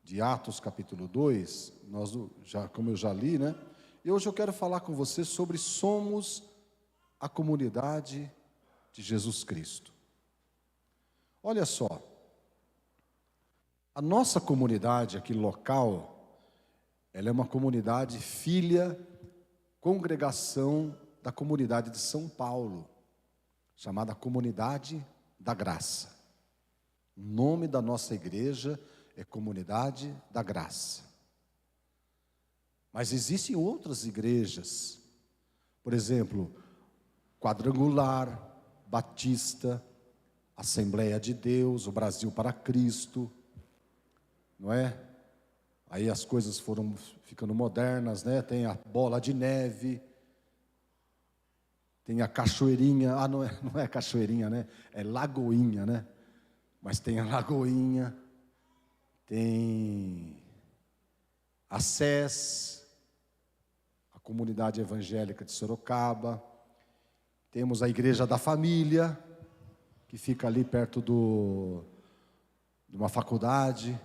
de Atos capítulo 2, como eu já li, né? E hoje eu quero falar com você sobre somos a comunidade de Jesus Cristo. Olha só, a nossa comunidade aqui local, ela é uma comunidade filha, congregação da comunidade de São Paulo, chamada Comunidade da Graça. O nome da nossa igreja é Comunidade da Graça. Mas existem outras igrejas, por exemplo, Quadrangular, Batista, Assembleia de Deus, o Brasil para Cristo, não é? Aí as coisas foram ficando modernas, né? Tem a Bola de Neve, tem a Cachoeirinha, não é Cachoeirinha, né? É Lagoinha, né? Mas tem a Lagoinha, tem a SES, a Comunidade Evangélica de Sorocaba, temos a Igreja da Família, que fica ali perto de uma faculdade,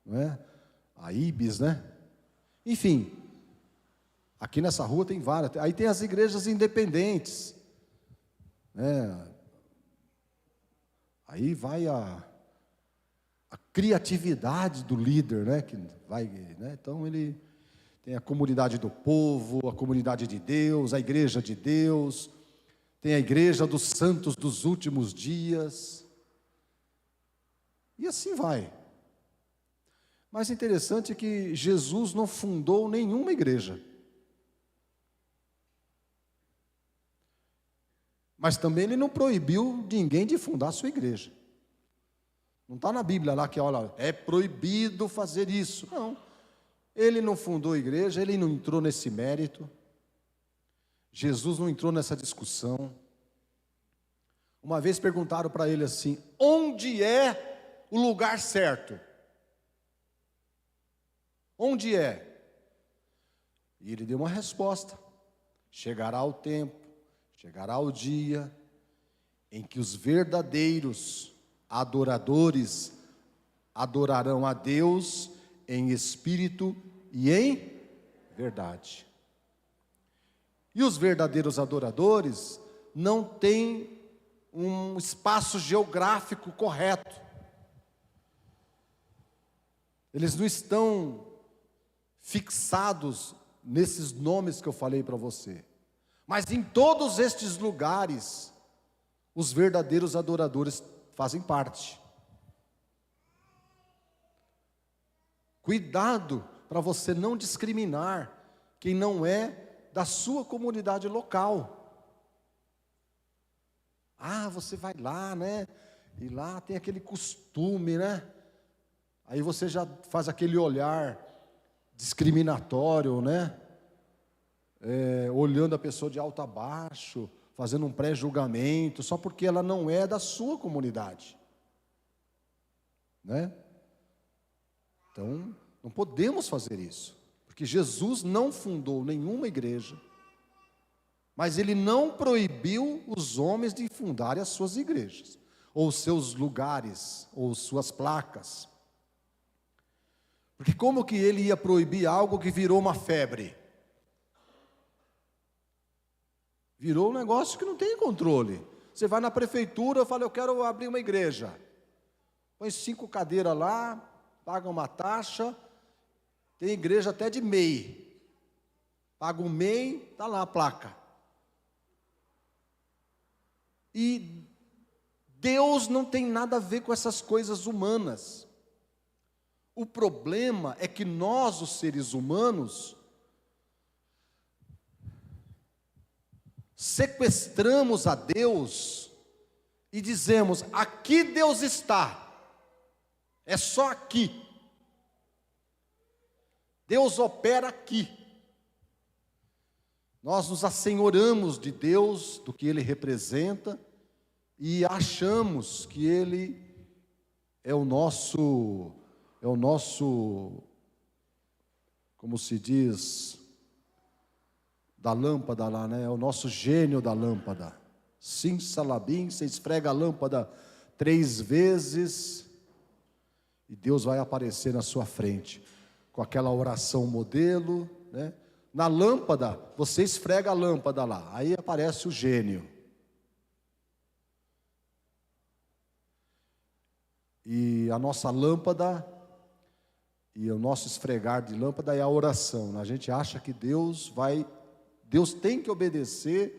não é? A IBS, né? Enfim, aqui nessa rua tem várias. Aí tem as igrejas independentes, né? Aí vai a criatividade do líder, né? Que vai, né? Então ele tem a comunidade do povo, a comunidade de Deus, a igreja de Deus, tem a igreja dos santos dos últimos dias, e assim vai. Mas interessante é que Jesus não fundou nenhuma igreja. Mas também ele não proibiu ninguém de fundar a sua igreja. Não está na Bíblia lá que, olha, é proibido fazer isso. Não. Ele não fundou a igreja, ele não entrou nesse mérito. Jesus não entrou nessa discussão. Uma vez perguntaram para ele assim: onde é o lugar certo? Onde é? E ele deu uma resposta: chegará o tempo, chegará o dia em que os verdadeiros adoradores adorarão a Deus em espírito e em verdade. E os verdadeiros adoradores não têm um espaço geográfico correto. Eles não estão fixados nesses nomes que eu falei para você. Mas em todos estes lugares, os verdadeiros adoradores fazem parte. Cuidado para você não discriminar quem não é da sua comunidade local. Ah, você vai lá, né? E lá tem aquele costume, né? Aí você já faz aquele olhar discriminatório, né? Olhando a pessoa de alto a baixo, fazendo um pré-julgamento, só porque ela não é da sua comunidade, né? Então, não podemos fazer isso, porque Jesus não fundou nenhuma igreja, mas ele não proibiu os homens de fundarem as suas igrejas, ou seus lugares, ou suas placas. Porque como que ele ia proibir algo que virou uma febre? Virou um negócio que não tem controle. Você vai na prefeitura, fala, eu quero abrir uma igreja. Põe 5 cadeiras lá, paga uma taxa, tem igreja até de MEI. Paga um MEI, está lá a placa. E Deus não tem nada a ver com essas coisas humanas. O problema é que nós, os seres humanos, sequestramos a Deus e dizemos: aqui Deus está, é só aqui. Deus opera aqui. Nós nos assenhoramos de Deus, do que Ele representa, e achamos que Ele é o nosso, como se diz, da lâmpada lá, né? É o nosso gênio da lâmpada. Sim, salabim, você esfrega a lâmpada 3 vezes E Deus vai aparecer na sua frente, com aquela oração modelo, né? Na lâmpada, você esfrega a lâmpada lá, aí aparece o gênio. E a nossa lâmpada, e o nosso esfregar de lâmpada é a oração. A gente acha que Deus tem que obedecer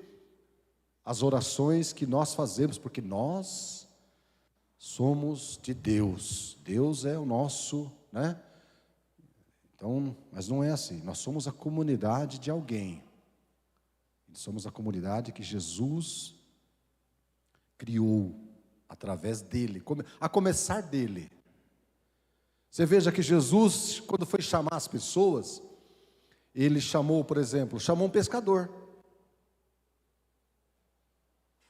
às orações que nós fazemos, porque nós somos de Deus. Deus é o nosso, né? Então, mas não é assim. Nós somos a comunidade de alguém. Somos a comunidade que Jesus criou através dele, a começar dele. Você veja que Jesus, quando foi chamar as pessoas, ele chamou, por exemplo, chamou um pescador,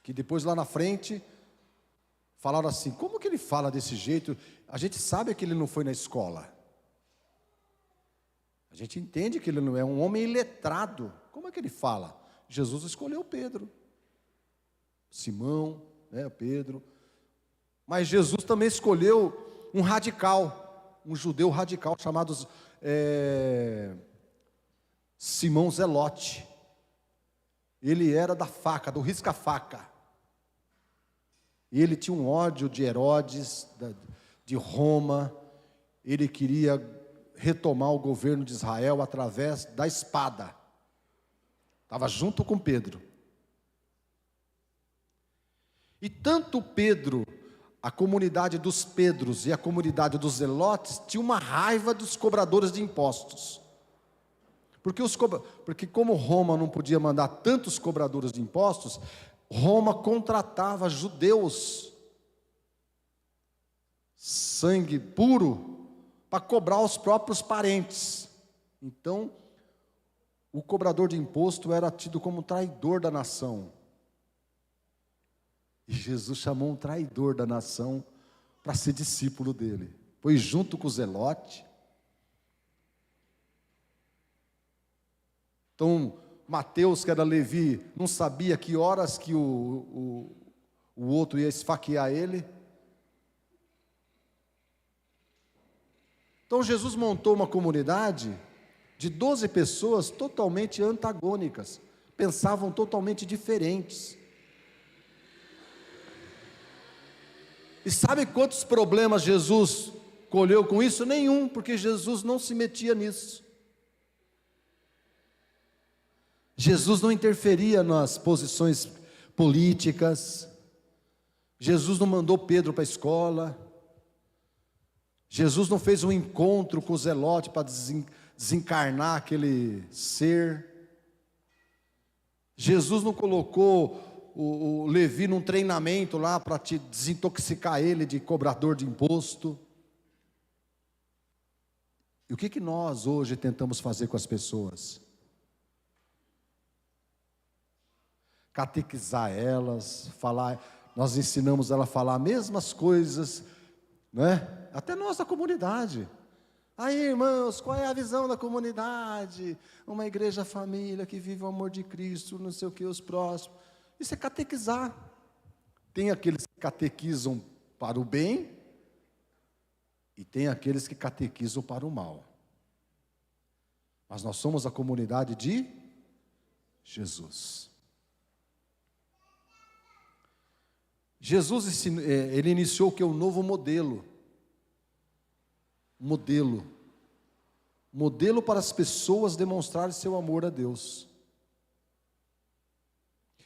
que depois lá na frente falaram assim: como que ele fala desse jeito? A gente sabe que ele não foi na escola, a gente entende que ele não é um homem iletrado. Como é que ele fala? Jesus escolheu Pedro, Simão, né, Pedro. Mas Jesus também escolheu um radical, um judeu radical chamado Simão Zelote. Ele era da faca, do risca-faca. E ele tinha um ódio de Herodes, de Roma. Ele queria retomar o governo de Israel através da espada. Estava junto com Pedro. E tanto Pedro, a comunidade dos Pedros e a comunidade dos Zelotes tinha uma raiva dos cobradores de impostos. Porque como Roma não podia mandar tantos cobradores de impostos, Roma contratava judeus, sangue puro, para cobrar os próprios parentes. Então, o cobrador de imposto era tido como traidor da nação. E Jesus chamou um traidor da nação para ser discípulo dele. Foi junto com o Zelote. Então, Mateus, que era Levi, não sabia que horas que o outro ia esfaquear ele. Então Jesus montou uma comunidade de 12 pessoas totalmente antagônicas, pensavam totalmente diferentes. E sabe quantos problemas Jesus colheu com isso? Nenhum, porque Jesus não se metia nisso. Jesus não interferia nas posições políticas. Jesus não mandou Pedro para a escola. Jesus não fez um encontro com o Zelote para desencarnar aquele ser. Jesus não colocou o Levi num treinamento lá para te desintoxicar ele de cobrador de imposto. E o que nós hoje tentamos fazer com as pessoas? Catequizar elas, nós ensinamos ela a falar as mesmas coisas, né? Até nós da comunidade. Aí, irmãos, qual é a visão da comunidade? Uma igreja família que vive o amor de Cristo, não sei o que, os próximos. Isso é catequizar. Tem aqueles que catequizam para o bem e tem aqueles que catequizam para o mal. Mas nós somos a comunidade de Jesus. Jesus ele iniciou o que é o novo modelo. Modelo para as pessoas demonstrarem seu amor a Deus.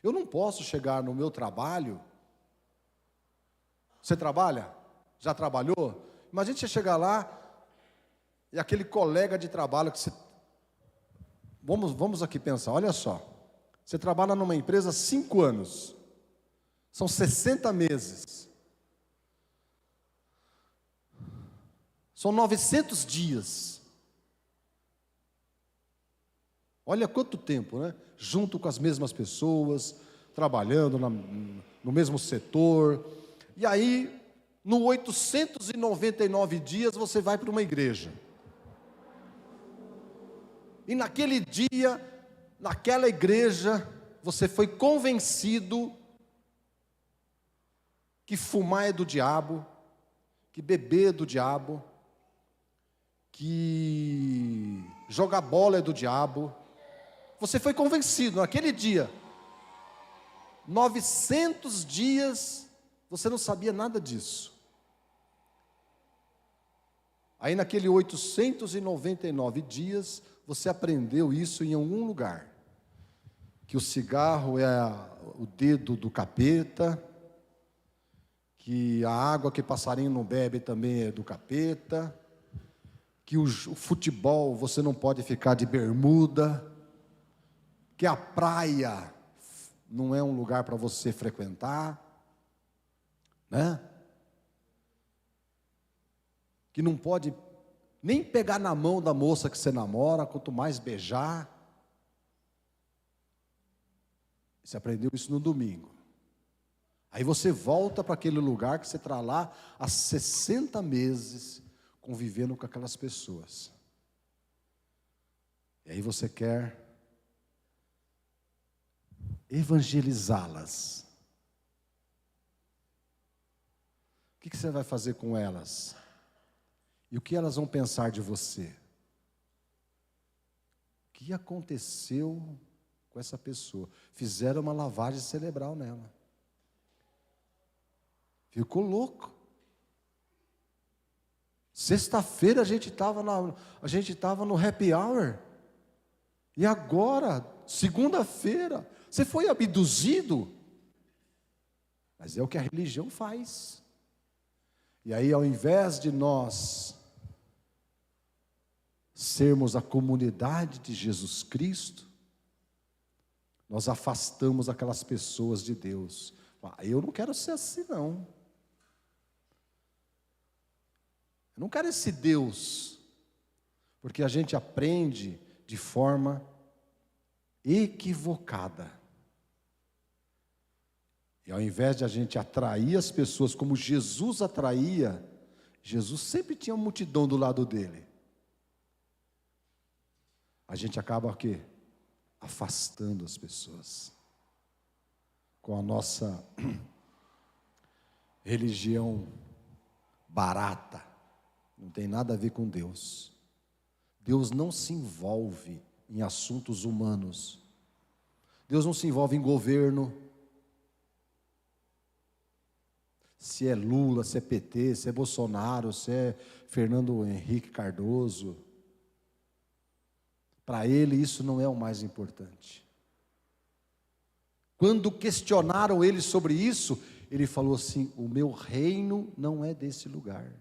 Eu não posso chegar no meu trabalho. Você trabalha? Já trabalhou? Imagina você chegar lá e aquele colega de trabalho que você... Vamos aqui pensar, olha só. Você trabalha numa empresa há 5 anos. São 60 meses. São 900 dias. Olha quanto tempo, né? Junto com as mesmas pessoas, trabalhando no mesmo setor. E aí, no 899 dias, você vai para uma igreja. E naquele dia, naquela igreja, você foi convencido que fumar é do diabo, que beber é do diabo, que jogar bola é do diabo. Você foi convencido naquele dia. 900 dias, você não sabia nada disso. Aí naquele 899 dias, você aprendeu isso em algum lugar. Que o cigarro é o dedo do capeta, que a água que passarinho não bebe também é do capeta, que o futebol você não pode ficar de bermuda, que a praia não é um lugar para você frequentar, né? Que não pode nem pegar na mão da moça que você namora, quanto mais beijar. Você aprendeu isso no domingo. Aí você volta para aquele lugar que você está lá há 60 meses, convivendo com aquelas pessoas. E aí você quer evangelizá-las. O que você vai fazer com elas? E o que elas vão pensar de você? O que aconteceu com essa pessoa? Fizeram uma lavagem cerebral nela. Ficou louco. Sexta-feira a gente estava no happy hour. E agora, segunda-feira, você foi abduzido. Mas é o que a religião faz. E aí, ao invés de nós sermos a comunidade de Jesus Cristo, nós afastamos aquelas pessoas de Deus. Eu não quero ser assim, não. Eu não quero esse Deus, porque a gente aprende de forma equivocada. E ao invés de a gente atrair as pessoas como Jesus atraía, Jesus sempre tinha uma multidão do lado dele. A gente acaba o quê? Afastando as pessoas. Com a nossa religião barata. Não tem nada a ver com Deus. Deus não se envolve em assuntos humanos. Deus não se envolve em governo. Se é Lula, se é PT, se é Bolsonaro, se é Fernando Henrique Cardoso. Para ele isso não é o mais importante. Quando questionaram ele sobre isso, ele falou assim: o meu reino não é desse lugar.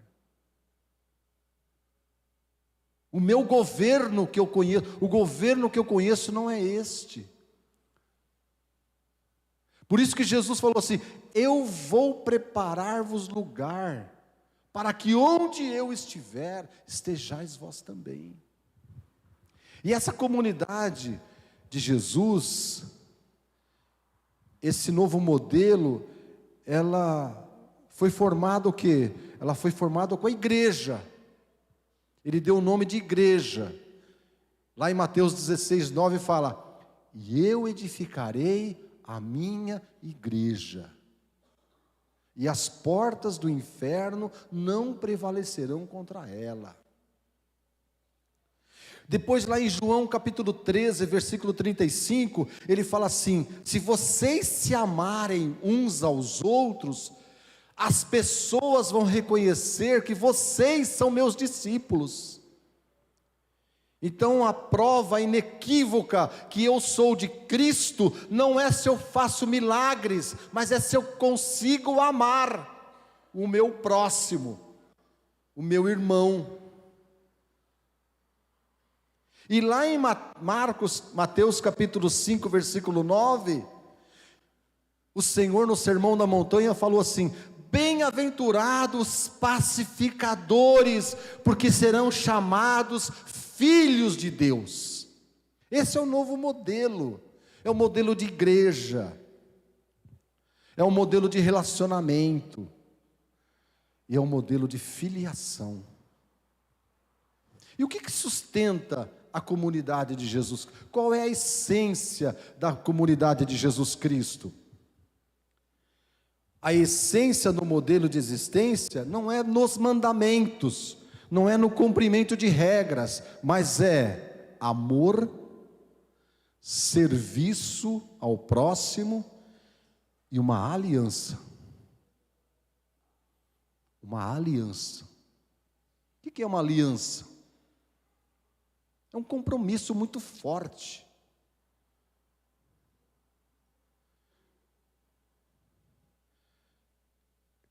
O meu governo que eu conheço, o governo que eu conheço não é este. Por isso que Jesus falou assim: eu vou preparar-vos lugar, para que onde eu estiver, estejais vós também. E essa comunidade de Jesus, esse novo modelo, ela foi formada o quê? Ela foi formada com a igreja. Ele deu o nome de igreja. Lá em Mateus 16:9 fala: e eu edificarei a minha igreja, e as portas do inferno não prevalecerão contra ela. Depois lá em João capítulo 13, versículo 35, ele fala assim: se vocês se amarem uns aos outros, as pessoas vão reconhecer que vocês são meus discípulos. Então a prova inequívoca que eu sou de Cristo, não é se eu faço milagres, mas é se eu consigo amar o meu próximo, o meu irmão. E lá em Mateus capítulo 5, versículo 9, o Senhor no Sermão da Montanha falou assim: bem-aventurados pacificadores, porque serão chamados filhos de Deus. Esse é o novo modelo, é o modelo de igreja, é o modelo de relacionamento, e é o modelo de filiação. E o que sustenta a comunidade de Jesus? Qual é a essência da comunidade de Jesus Cristo? A essência do modelo de existência não é nos mandamentos, não é no cumprimento de regras, mas é amor, serviço ao próximo e uma aliança. Uma aliança. O que é uma aliança? É um compromisso muito forte.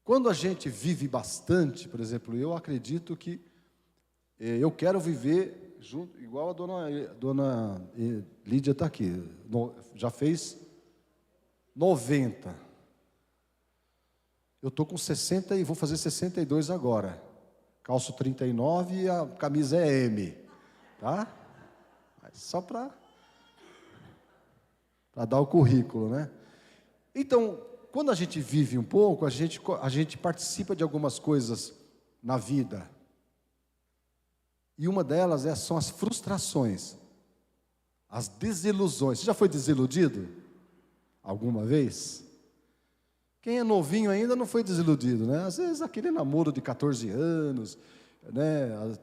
Quando a gente vive bastante, por exemplo, eu acredito que eu quero viver junto, igual a dona Lídia está aqui, já fez 90. Eu estou com 60 e vou fazer 62 agora. Calço 39 e a camisa é M, tá? Só para dar o currículo, né? Então, quando a gente vive um pouco, a gente participa de algumas coisas na vida. E uma delas são as frustrações, as desilusões. Você já foi desiludido? Alguma vez? Quem é novinho ainda não foi desiludido, né? Às vezes aquele namoro de 14 anos, né?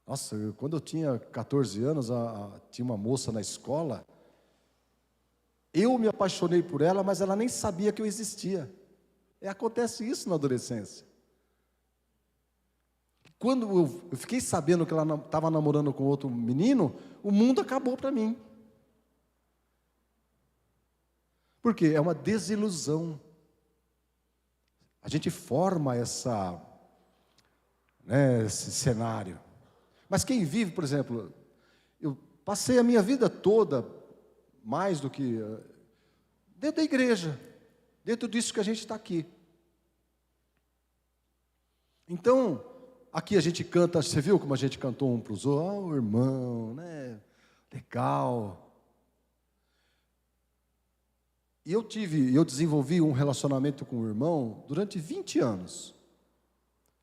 Nossa, quando eu tinha 14 anos, tinha uma moça na escola. Eu me apaixonei por ela, mas ela nem sabia que eu existia. Acontece isso na adolescência. Quando eu fiquei sabendo que ela estava namorando com outro menino, o mundo acabou para mim. Por quê? É uma desilusão. A gente forma esse cenário. Mas quem vive, por exemplo, eu passei a minha vida toda, mais do que dentro da igreja, dentro disso que a gente está aqui. Então, aqui a gente canta, você viu como a gente cantou um para os outros? Oh, irmão, né? Legal. E eu desenvolvi um relacionamento com o irmão durante 20 anos.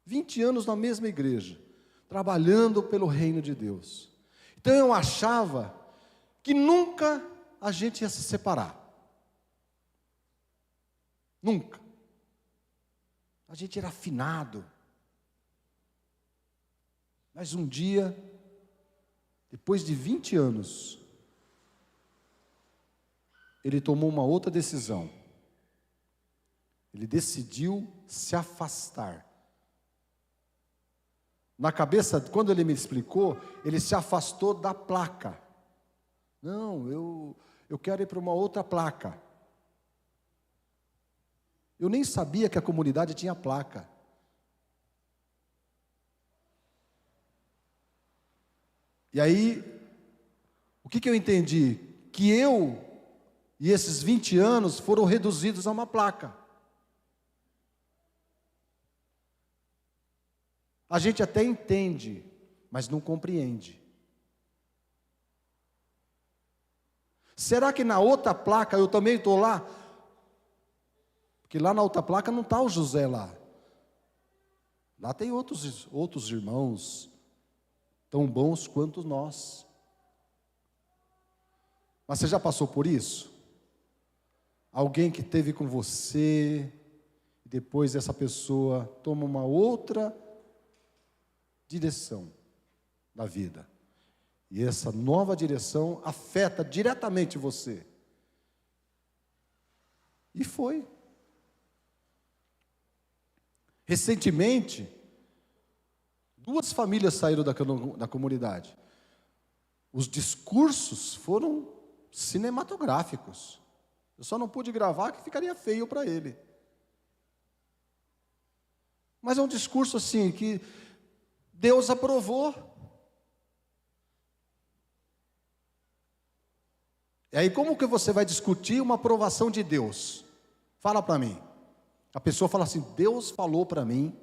20 anos na mesma igreja, trabalhando pelo reino de Deus. Então eu achava que nunca a gente ia se separar. Nunca. A gente era afinado. Mas um dia, depois de 20 anos, ele tomou uma outra decisão. Ele decidiu se afastar. Na cabeça, quando ele me explicou, ele se afastou da placa. Não, eu quero ir para uma outra placa. Eu nem sabia que a comunidade tinha placa. E aí, o que eu entendi? Que eu e esses 20 anos foram reduzidos a uma placa. A gente até entende, mas não compreende. Será que na outra placa eu também estou lá? Porque lá na outra placa não está o José lá. Lá tem outros irmãos, tão bons quanto nós. Mas você já passou por isso? Alguém que esteve com você, e depois essa pessoa toma uma outra direção na vida. E essa nova direção afeta diretamente você. E foi. Recentemente, 2 famílias saíram da comunidade. Os discursos foram cinematográficos. Eu só não pude gravar, que ficaria feio para ele. Mas é um discurso assim, que Deus aprovou. E aí como que você vai discutir uma aprovação de Deus? Fala para mim. A pessoa fala assim, Deus falou para mim,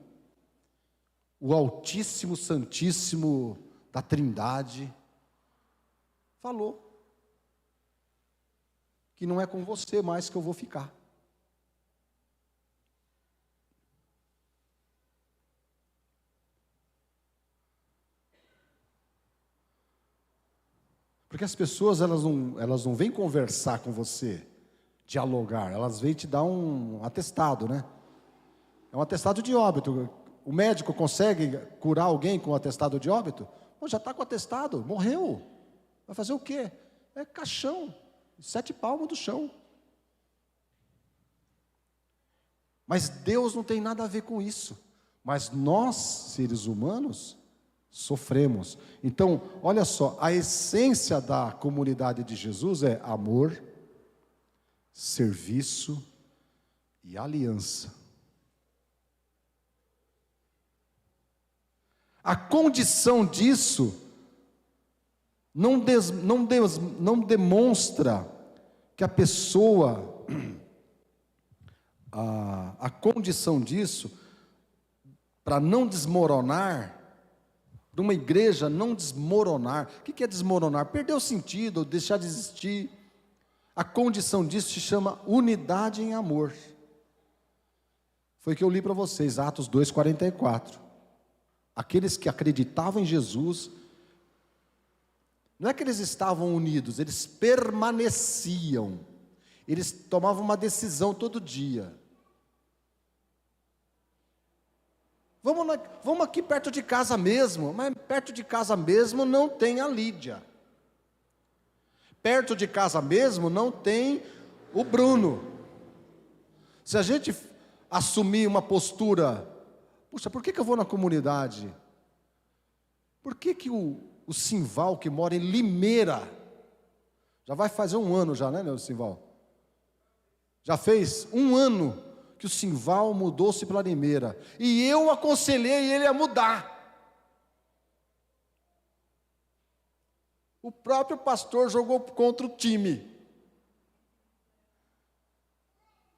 o Altíssimo, Santíssimo da Trindade, falou, que não é com você mais que eu vou ficar. Porque as pessoas, elas não vêm conversar com você, dialogar, elas vêm te dar um atestado, né? É um atestado de óbito. O médico consegue curar alguém com atestado de óbito? Pô, já está com atestado, morreu. Vai fazer o quê? É caixão, 7 palmos do chão. Mas Deus não tem nada a ver com isso. Mas nós, seres humanos, sofremos. Então, olha só, a essência da comunidade de Jesus é amor, serviço e aliança. A condição disso não demonstra que a pessoa, a condição disso, para não desmoronar, para uma igreja não desmoronar. O que é desmoronar? Perder o sentido, deixar de existir. A condição disso se chama unidade em amor. Foi o que eu li para vocês, Atos 2:44. Aqueles que acreditavam em Jesus, não é que eles estavam unidos, eles permaneciam. Eles tomavam uma decisão todo dia. Vamos aqui perto de casa mesmo, mas perto de casa mesmo não tem a Lídia. Perto de casa mesmo não tem o Bruno. Se a gente assumir uma postura, puxa, por que eu vou na comunidade? Por que o Simval, que mora em Limeira, já vai fazer 1 ano já, né, o Simval? Já fez 1 ano que o Simval mudou-se para Limeira. E eu aconselhei ele a mudar. O próprio pastor jogou contra o time.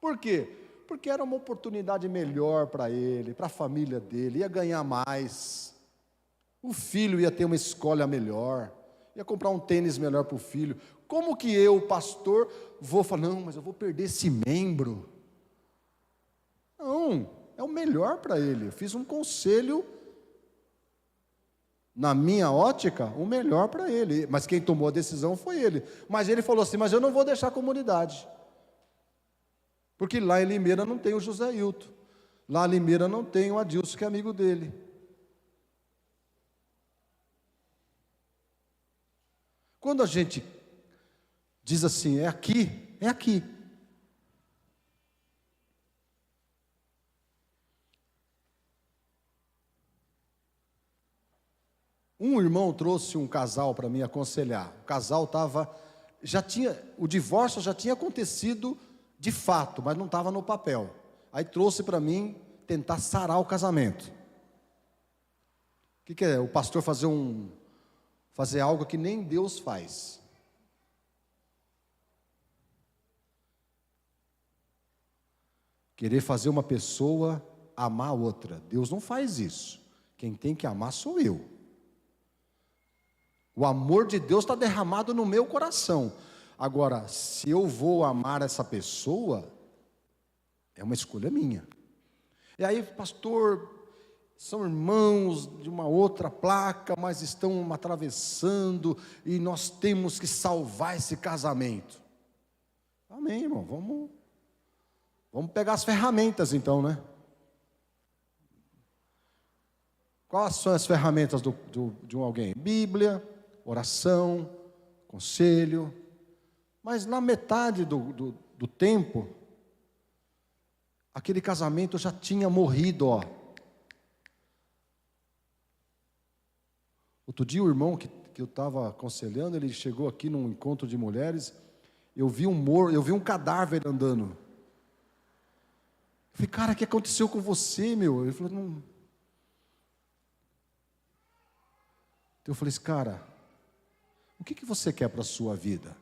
Por quê? Porque era uma oportunidade melhor para ele, para a família dele, ia ganhar mais. O filho ia ter uma escola melhor, ia comprar um tênis melhor para o filho. Como que eu, pastor, vou falar, não, mas eu vou perder esse membro? Não, é o melhor para ele. Eu fiz um conselho, na minha ótica, o melhor para ele. Mas quem tomou a decisão foi ele. Mas ele falou assim, mas eu não vou deixar a comunidade. Porque lá em Limeira não tem o José Hilton. Lá em Limeira não tem o Adilson, que é amigo dele. Quando a gente diz assim, é aqui, é aqui. Um irmão trouxe um casal para me aconselhar. O casal o divórcio já tinha acontecido de fato, mas não estava no papel. Aí trouxe para mim tentar sarar o casamento. O que é? O pastor fazer algo que nem Deus faz. Querer fazer uma pessoa amar a outra. Deus não faz isso. Quem tem que amar sou eu. O amor de Deus está derramado no meu coração. Agora, se eu vou amar essa pessoa, é uma escolha minha. E aí, pastor, são irmãos de uma outra placa, mas estão atravessando, e nós temos que salvar esse casamento. Amém, irmão, vamos pegar as ferramentas então, né? Quais são as ferramentas de alguém? Bíblia, oração, conselho. Mas na metade do tempo, aquele casamento já tinha morrido, ó. Outro dia o irmão que eu estava aconselhando, ele chegou aqui num encontro de mulheres, eu vi um cadáver andando. Eu falei, cara, o que aconteceu com você, meu? Ele falou, não. Então eu falei assim, cara, o que você quer para a sua vida?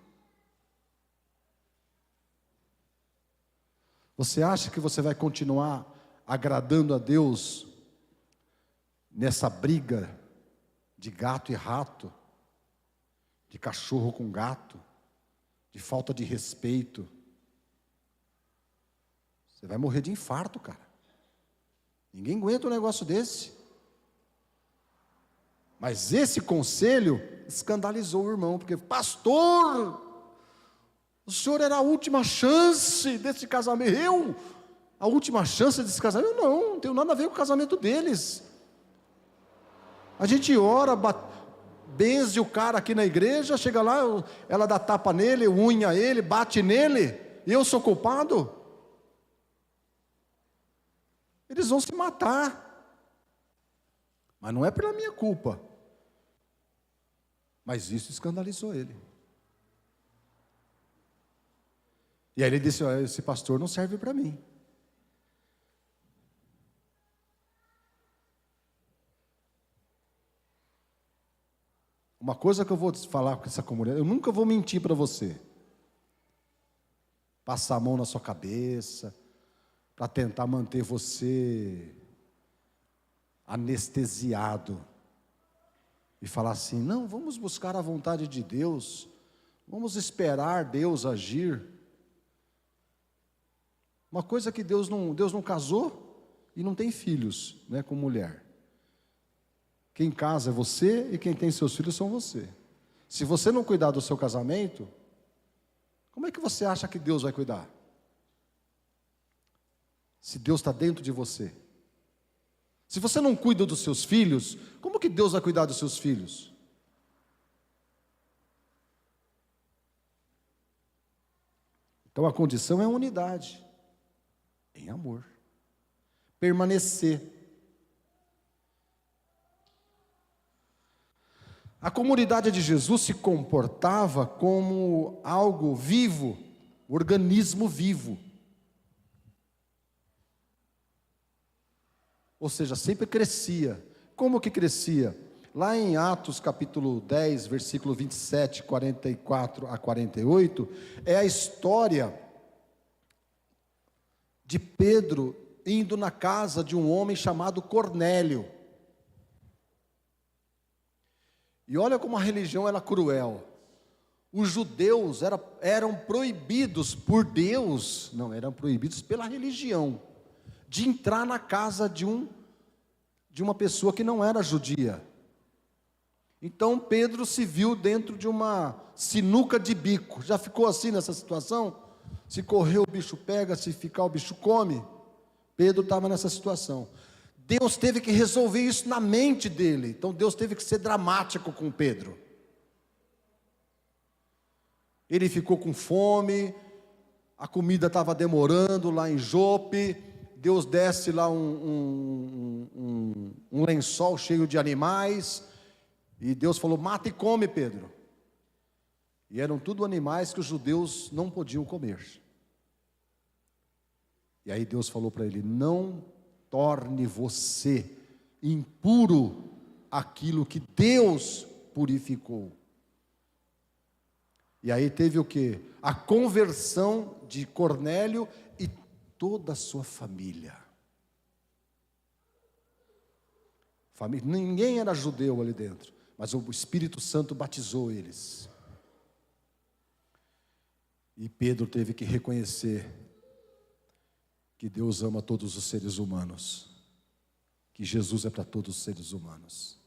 Você acha que você vai continuar agradando a Deus nessa briga de gato e rato, de cachorro com gato, de falta de respeito? Você vai morrer de infarto, cara. Ninguém aguenta um negócio desse. Mas esse conselho escandalizou o irmão, porque, pastor, o senhor era a última chance desse casamento. A última chance desse casamento? Não tenho nada a ver com o casamento deles. A gente ora, benze o cara aqui na igreja, chega lá, ela dá tapa nele, unha ele, bate nele, e eu sou culpado? Eles vão se matar. Mas não é pela minha culpa. Mas isso escandalizou ele. E aí ele disse: esse pastor não serve para mim. Uma coisa que eu vou falar com essa comunidade, eu nunca vou mentir para você. Passar a mão na sua cabeça, para tentar manter você anestesiado. E falar assim: não, vamos buscar a vontade de Deus, vamos esperar Deus agir. Uma coisa que Deus não casou e não tem filhos, né, com mulher. Quem casa é você e quem tem seus filhos são você. Se você não cuidar do seu casamento, como é que você acha que Deus vai cuidar? Se Deus está dentro de você. Se você não cuida dos seus filhos, como que Deus vai cuidar dos seus filhos? Então a condição é unidade, em amor, permanecer. A comunidade de Jesus se comportava como algo vivo, organismo vivo. Ou seja, sempre crescia. Como que crescia? Lá em Atos capítulo 10, versículo 27, 44 a 48, é a história de Pedro indo na casa de um homem chamado Cornélio. E olha como a religião era cruel. Os judeus eram proibidos por Deus, não, eram proibidos pela religião, de entrar na casa de uma pessoa que não era judia. Então Pedro se viu dentro de uma sinuca de bico. Já ficou assim nessa situação? Se correr o bicho pega, se ficar o bicho come. Pedro estava nessa situação. Deus teve que resolver isso na mente dele. Então Deus teve que ser dramático com Pedro. Ele ficou com fome, a comida estava demorando lá em Jope. Deus desce lá um lençol cheio de animais, e Deus falou: mata e come, Pedro. E eram tudo animais que os judeus não podiam comer. E aí Deus falou para ele: não torne você impuro aquilo que Deus purificou. E aí teve o quê? A conversão de Cornélio e toda a sua família. Ninguém era judeu ali dentro, mas o Espírito Santo batizou eles. E Pedro teve que reconhecer que Deus ama todos os seres humanos, que Jesus é para todos os seres humanos,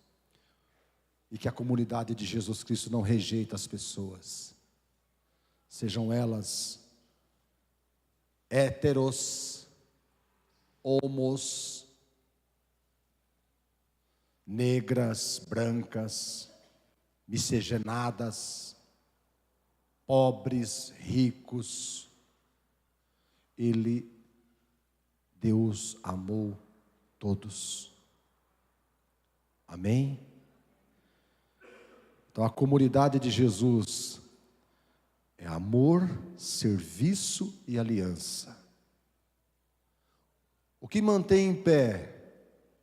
e que a comunidade de Jesus Cristo não rejeita as pessoas, sejam elas héteros, homos, negras, brancas, miscigenadas, pobres, ricos. Deus amou todos. Amém? Então a comunidade de Jesus é amor, serviço e aliança. O que mantém em pé?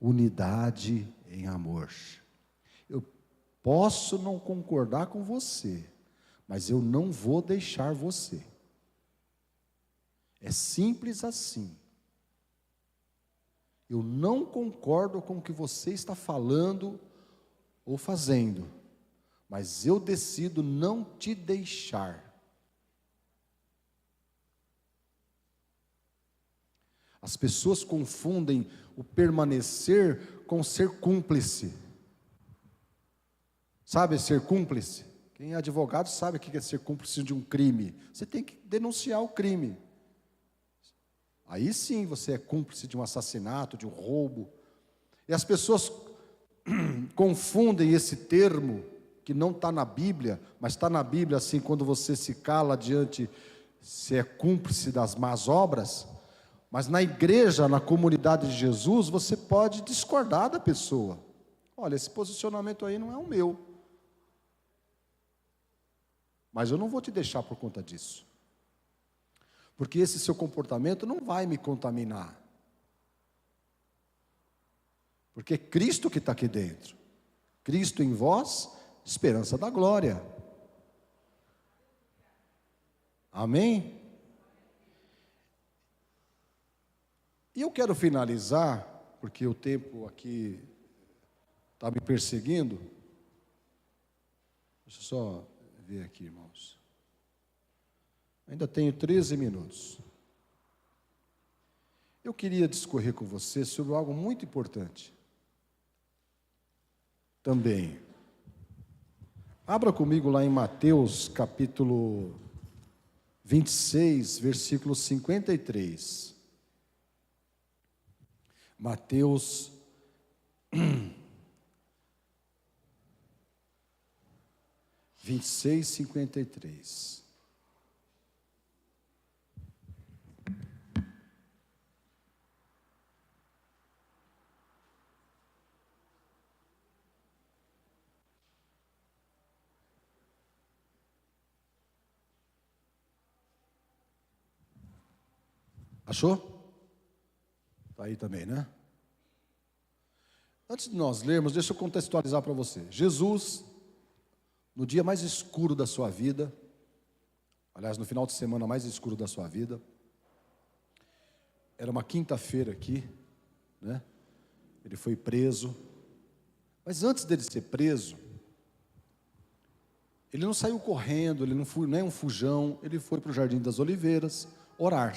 Unidade em amor. Eu posso não concordar com você, mas eu não vou deixar você. É simples assim. Eu não concordo com o que você está falando ou fazendo, mas eu decido não te deixar. As pessoas confundem o permanecer com ser cúmplice. Sabe, ser cúmplice? Quem é advogado sabe o que é ser cúmplice de um crime. Você tem que denunciar o crime. Aí sim você é cúmplice de um assassinato, de um roubo. E as pessoas confundem esse termo, que não está na Bíblia, mas está na Bíblia assim, quando você se cala diante, se é cúmplice das más obras. Mas na igreja, na comunidade de Jesus, você pode discordar da pessoa. Olha, esse posicionamento aí não é o meu. Mas eu não vou te deixar por conta disso. Porque esse seu comportamento não vai me contaminar. Porque é Cristo que está aqui dentro. Cristo em vós, esperança da glória. Amém? E eu quero finalizar, porque o tempo aqui está me perseguindo. Deixa eu só ver aqui, irmãos. Ainda tenho 13 minutos. Eu queria discorrer com você sobre algo muito importante. Também. Abra comigo lá em Mateus, capítulo 26, versículo 53. Mateus 26, 53. Achou? Está aí também, né? Antes de nós lermos, deixa eu contextualizar para você. Jesus, no dia mais escuro da sua vida, aliás, no final de semana mais escuro da sua vida, era uma quinta-feira aqui, né? Ele foi preso. Mas antes dele ser preso, ele não saiu correndo, ele não foi nem um fujão, ele foi para o Jardim das Oliveiras orar.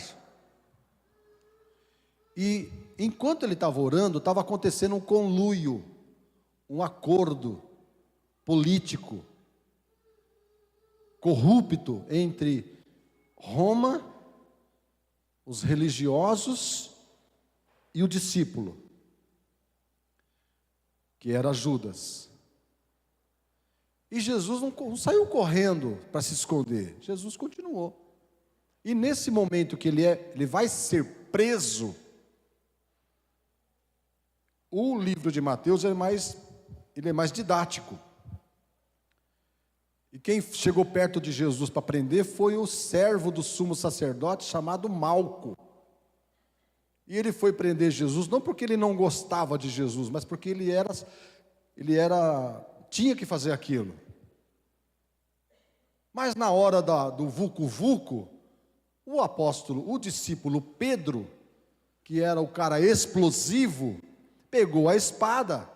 E enquanto ele estava orando, estava acontecendo um conluio, um acordo político, corrupto entre Roma, os religiosos e o discípulo, que era Judas. E Jesus não saiu correndo para se esconder, Jesus continuou. E nesse momento que ele vai ser preso, o livro de Mateus ele é mais didático. E quem chegou perto de Jesus para prender foi o servo do sumo sacerdote chamado Malco. E ele foi prender Jesus, não porque ele não gostava de Jesus, mas porque tinha que fazer aquilo. Mas na hora do vucu-vucu, o apóstolo, o discípulo Pedro, que era o cara explosivo, pegou a espada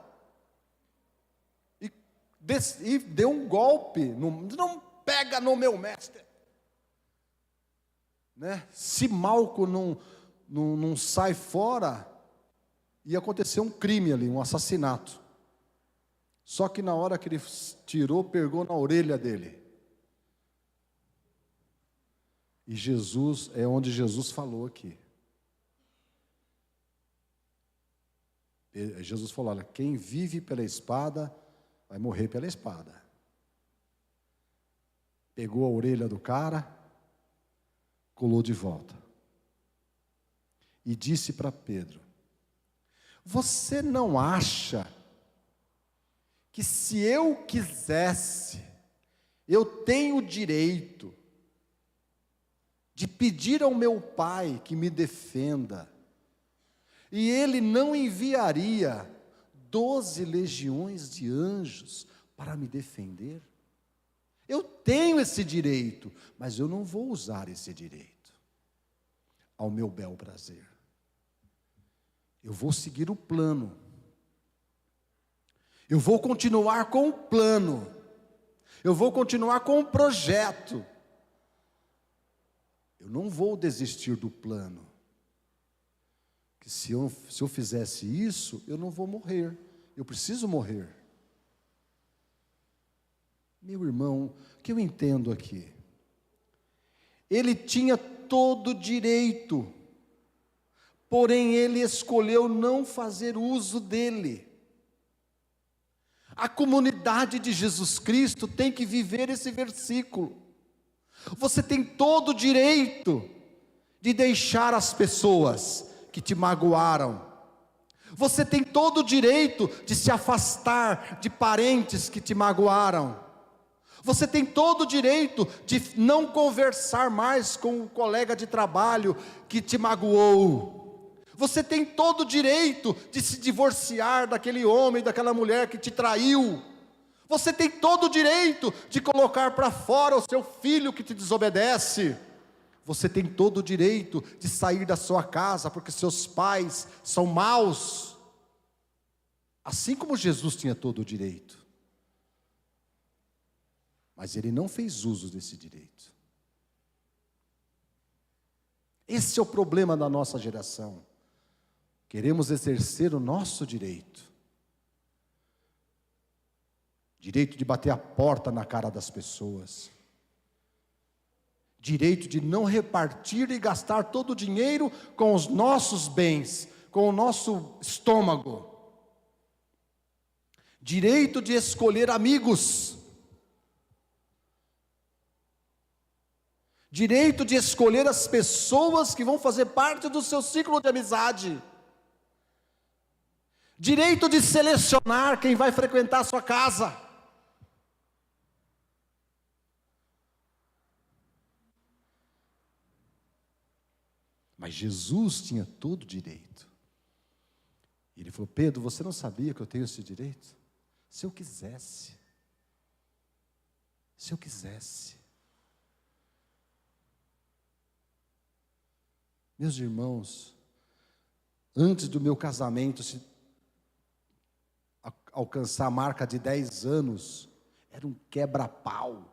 e deu um golpe, não pega no meu mestre, né? Se Malco não sai fora, ia acontecer um crime ali, um assassinato. Só que na hora que ele tirou, pegou na orelha dele. E Jesus, é onde Jesus falou aqui. Jesus falou, olha, quem vive pela espada, vai morrer pela espada. Pegou a orelha do cara, colou de volta. E disse para Pedro, você não acha que se eu quisesse, eu tenho o direito de pedir ao meu Pai que me defenda, e Ele não enviaria 12 legiões de anjos para me defender? Eu tenho esse direito, mas eu não vou usar esse direito ao meu bel prazer. Eu vou seguir o plano. Eu vou continuar com o plano. Eu vou continuar com o projeto. Eu não vou desistir do plano. Que se eu fizesse isso, eu não vou morrer. Eu preciso morrer. Meu irmão, o que eu entendo aqui? Ele tinha todo direito, porém ele escolheu não fazer uso dele. A comunidade de Jesus Cristo tem que viver esse versículo. Você tem todo o direito de deixar as pessoas que te magoaram. Você tem todo o direito de se afastar de parentes que te magoaram. Você tem todo o direito de não conversar mais com um colega de trabalho que te magoou. Você tem todo o direito de se divorciar daquele homem, daquela mulher que te traiu. Você tem todo o direito de colocar para fora o seu filho que te desobedece. Você tem todo o direito de sair da sua casa porque seus pais são maus. Assim como Jesus tinha todo o direito. Mas ele não fez uso desse direito. Esse é o problema da nossa geração. Queremos exercer o nosso direito. Direito de bater a porta na cara das pessoas. Direito de não repartir e gastar todo o dinheiro com os nossos bens, com o nosso estômago. Direito de escolher amigos. Direito de escolher as pessoas que vão fazer parte do seu ciclo de amizade. Direito de selecionar quem vai frequentar a sua casa. Mas Jesus tinha todo o direito. Ele falou: Pedro, você não sabia que eu tenho esse direito? Se eu quisesse. Se eu quisesse. Meus irmãos, antes do meu casamento alcançar a marca de 10 anos, era um quebra-pau.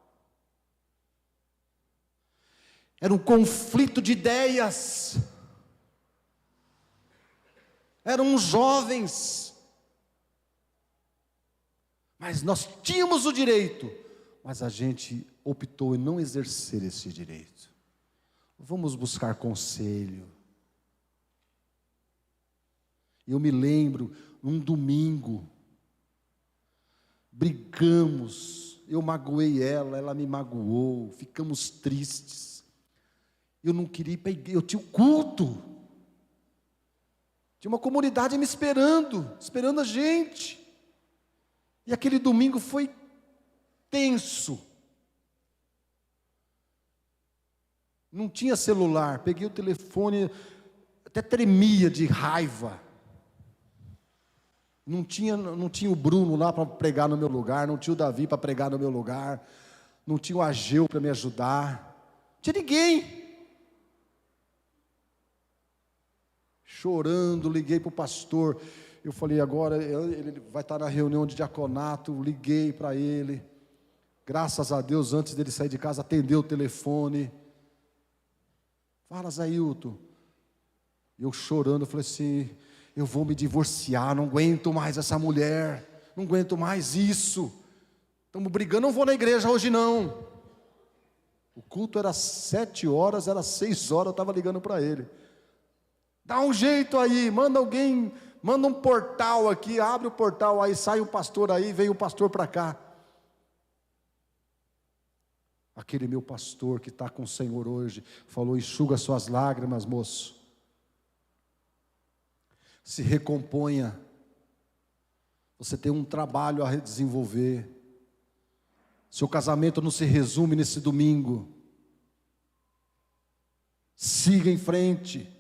Era um conflito de ideias. Eram jovens. Mas nós tínhamos o direito, mas a gente optou em não exercer esse direito. Vamos buscar conselho. Eu me lembro, num domingo, brigamos, eu magoei ela, ela me magoou, ficamos tristes. Eu não queria ir para a igreja, eu tinha o culto. Tinha uma comunidade me esperando a gente. E aquele domingo foi tenso. Não tinha celular, peguei o telefone, até tremia de raiva. Não tinha o Bruno lá para pregar no meu lugar, não tinha o Davi para pregar no meu lugar, não tinha o Ageu para me ajudar, não tinha ninguém. Chorando, liguei para o pastor, eu falei, agora ele vai estar na reunião de diaconato, liguei para ele, graças a Deus, antes dele sair de casa, atendeu o telefone. Fala, Zailton. Eu chorando, eu falei assim, eu vou me divorciar, não aguento mais essa mulher, não aguento mais isso, estamos brigando, não vou na igreja hoje não. O culto era 7 horas, era 6 horas, eu estava ligando para ele. Dá um jeito aí, manda alguém, manda um portal aqui, abre o portal aí, sai o pastor aí, vem o pastor para cá. Aquele meu pastor que está com o Senhor hoje, falou, enxuga suas lágrimas, moço. Se recomponha. Você tem um trabalho a desenvolver. Seu casamento não se resume nesse domingo. Siga em frente.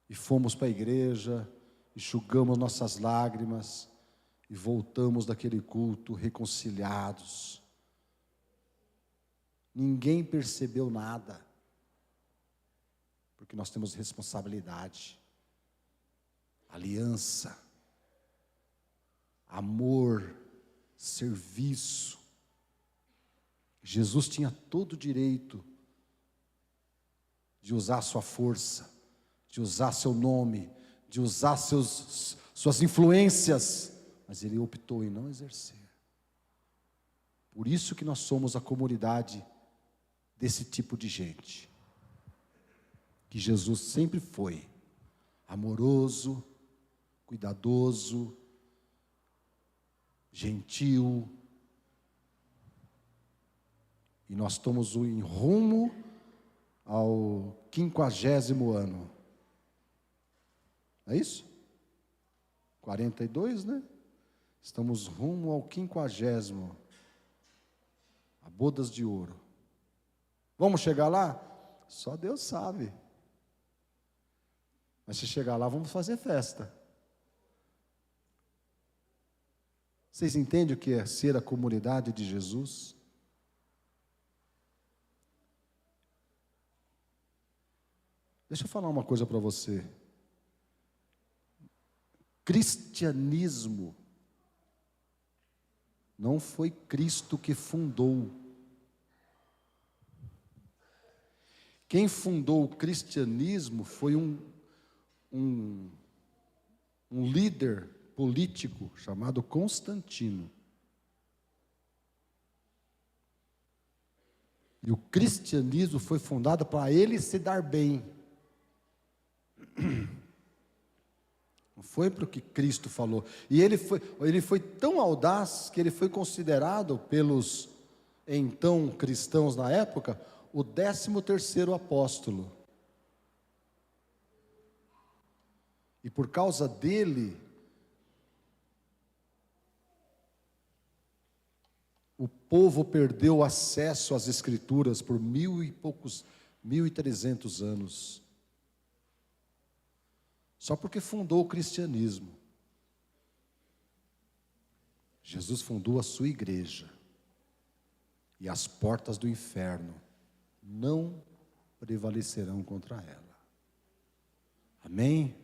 E fomos para a igreja, enxugamos nossas lágrimas e voltamos daquele culto reconciliados. Ninguém percebeu nada, porque nós temos responsabilidade, aliança, amor, serviço. Jesus tinha todo o direito de usar a sua força, de usar seu nome, de usar suas influências, mas ele optou em não exercer. Por isso que nós somos a comunidade desse tipo de gente, que Jesus sempre foi amoroso, cuidadoso, gentil, e nós estamos em rumo ao 50º ano. É isso? 42, né? Estamos rumo ao 50º. A bodas de ouro. Vamos chegar lá? Só Deus sabe. Mas se chegar lá, vamos fazer festa. Vocês entendem o que é ser a comunidade de Jesus? Deixa eu falar uma coisa para você. Cristianismo não foi Cristo que fundou. Quem fundou o cristianismo foi um líder político chamado Constantino. E o cristianismo foi fundado para ele se dar bem. Não foi para o que Cristo falou. E ele foi tão audaz que ele foi considerado pelos então cristãos na época o 13º apóstolo. E por causa dele, o povo perdeu acesso às Escrituras por 1.300 anos. Só porque fundou o cristianismo. Jesus fundou a sua igreja. E as portas do inferno não prevalecerão contra ela. Amém?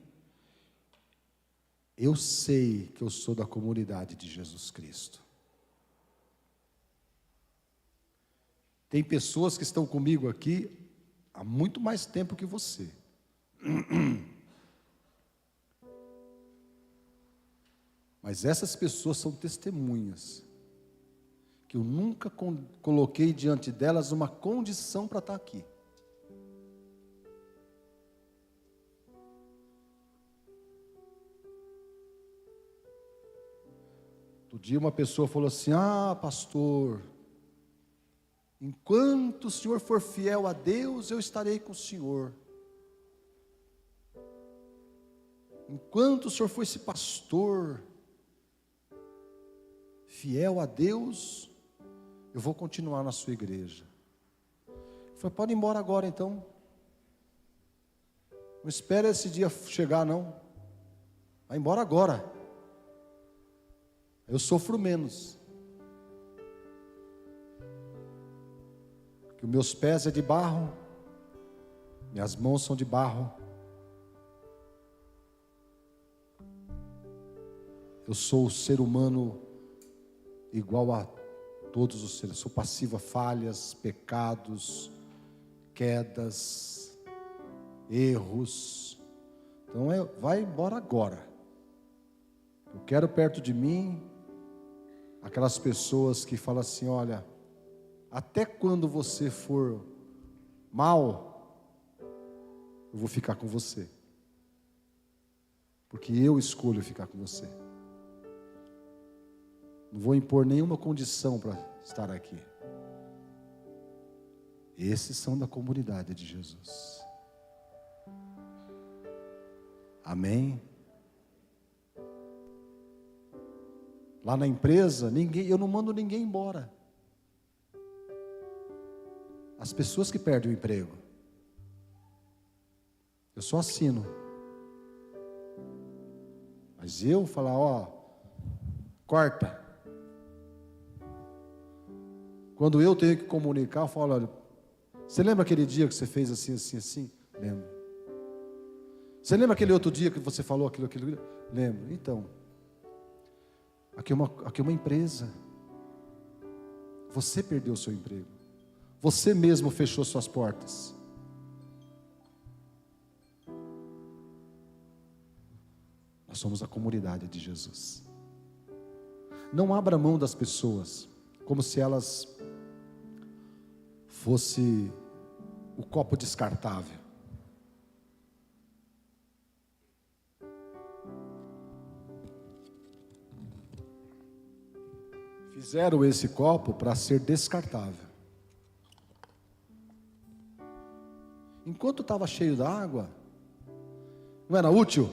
Eu sei que eu sou da comunidade de Jesus Cristo. Tem pessoas que estão comigo aqui há muito mais tempo que você. Mas essas pessoas são testemunhas, que eu nunca coloquei diante delas uma condição para estar aqui. Outro dia uma pessoa falou assim: pastor, enquanto o senhor for fiel a Deus, eu estarei com o senhor. Enquanto o senhor for esse pastor fiel a Deus, eu vou continuar na sua igreja. Eu falei: pode ir embora agora então. Não espera esse dia chegar não. Vai embora agora. Eu sofro menos. Porque os meus pés é de barro, minhas mãos são de barro. Eu sou o ser humano igual a todos os seres. Sou passivo a falhas, pecados, quedas, erros. Então vai embora agora. Eu quero perto de mim aquelas pessoas que falam assim: olha, até quando você for mal, eu vou ficar com você. Porque eu escolho ficar com você. Não vou impor nenhuma condição para estar aqui. Esses são da comunidade de Jesus. Amém? Lá na empresa, eu não mando ninguém embora. As pessoas que perdem o emprego, eu só assino. Mas eu falar: corta. Quando eu tenho que comunicar, eu falo: olha, você lembra aquele dia que você fez assim, assim, assim? Lembro. Você lembra aquele outro dia que você falou aquilo? Lembro. Então, aqui é uma empresa. Você perdeu o seu emprego. Você mesmo fechou suas portas. Nós somos a comunidade de Jesus. Não abra mão das pessoas, como se elas fosse o copo descartável. Fizeram esse copo para ser descartável. Enquanto estava cheio d'água, não era útil.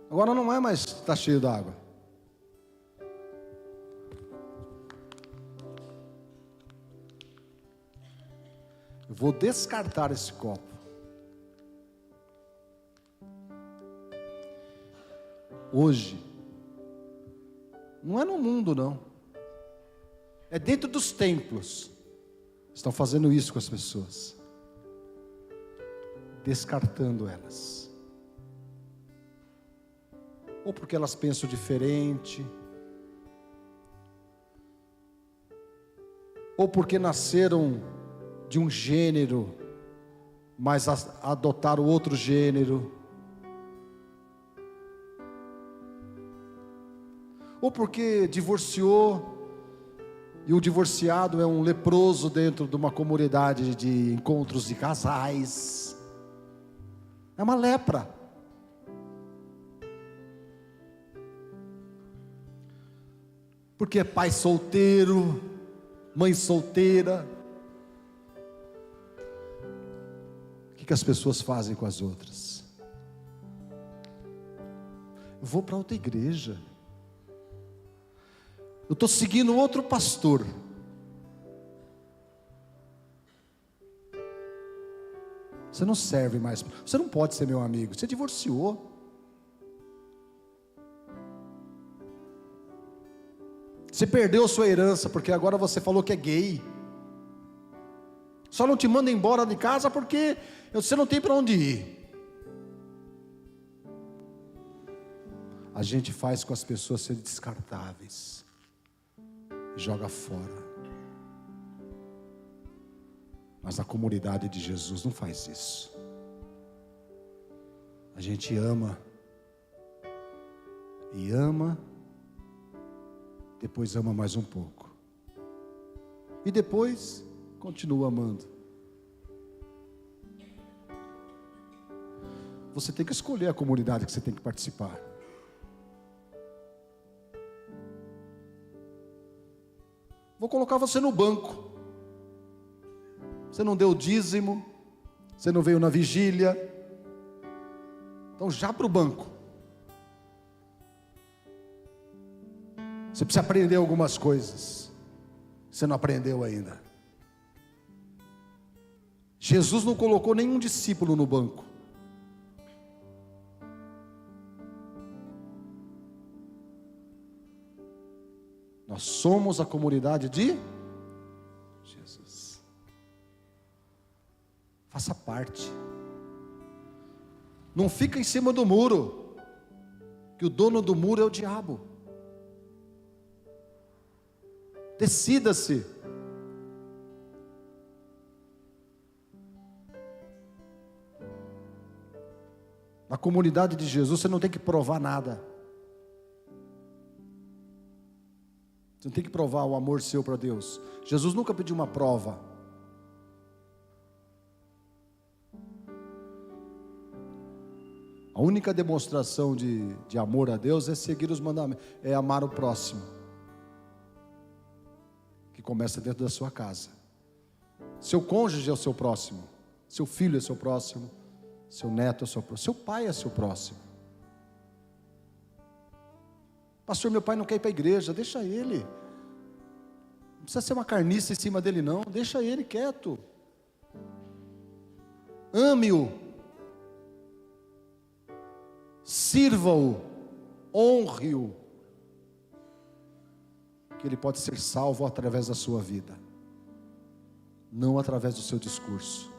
Agora não é mais estar cheio d'água. Eu vou descartar esse copo. Hoje, não é no mundo não, é dentro dos templos. Estão fazendo isso com as pessoas, descartando elas, ou porque elas pensam diferente, ou porque nasceram de um gênero, mas adotaram outro gênero, ou porque divorciou, e o divorciado é um leproso dentro de uma comunidade de encontros de casais. É uma lepra. Porque é pai solteiro, mãe solteira. O que as pessoas fazem com as outras? Eu vou para outra igreja. Eu estou seguindo outro pastor. Você não serve mais. Você não pode ser meu amigo. Você divorciou. Você perdeu sua herança porque agora você falou que é gay. Só não te manda embora de casa porque você não tem para onde ir. A gente faz com as pessoas serem descartáveis. Joga fora. Mas a comunidade de Jesus não faz isso. A gente ama. E ama. Depois ama mais um pouco. E depois continua amando. Você tem que escolher a comunidade que você tem que participar. Vou colocar você no banco. Você não deu dízimo, você não veio na vigília, então já para o banco. Você precisa aprender algumas coisas, você não aprendeu ainda. Jesus não colocou nenhum discípulo no banco. Nós somos a comunidade de Jesus. Faça parte. Não fica em cima do muro, que o dono do muro é o diabo. Decida-se. Na comunidade de Jesus você não tem que provar nada. Você não tem que provar o amor seu para Deus. Jesus nunca pediu uma prova. A única demonstração de amor a Deus é seguir os mandamentos, é amar o próximo, que começa dentro da sua casa. Seu cônjuge é o seu próximo, seu filho é seu próximo, seu neto é seu próximo, seu pai é seu próximo. Pastor, meu pai não quer ir para a igreja. Deixa ele. Não precisa ser uma carniça em cima dele não. Deixa ele quieto. Ame-o. Sirva-o. Honre-o. Que ele pode ser salvo através da sua vida, não através do seu discurso.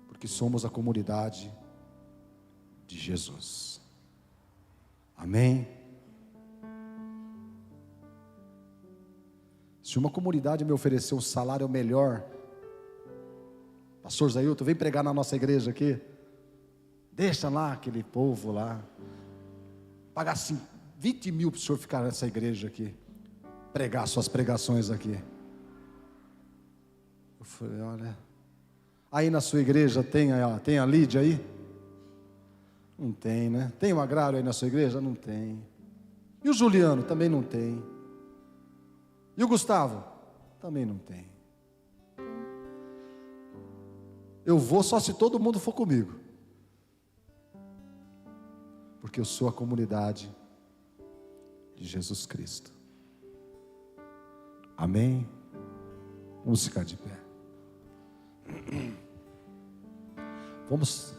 Porque somos a comunidade de Jesus. Amém? Se uma comunidade me oferecer um salário melhor, pastor Zailton, vem pregar na nossa igreja aqui, deixa lá aquele povo lá, pagar assim 20 mil para o senhor ficar nessa igreja aqui, pregar suas pregações aqui. Eu falei, olha, aí na sua igreja tem a Lídia aí? Não tem, né? Tem um agrário aí na sua igreja? Não tem. E o Juliano? Também não tem. E o Gustavo? Também não tem. Eu vou só se todo mundo for comigo, porque eu sou a comunidade de Jesus Cristo. Amém? Vamos ficar de pé. Vamos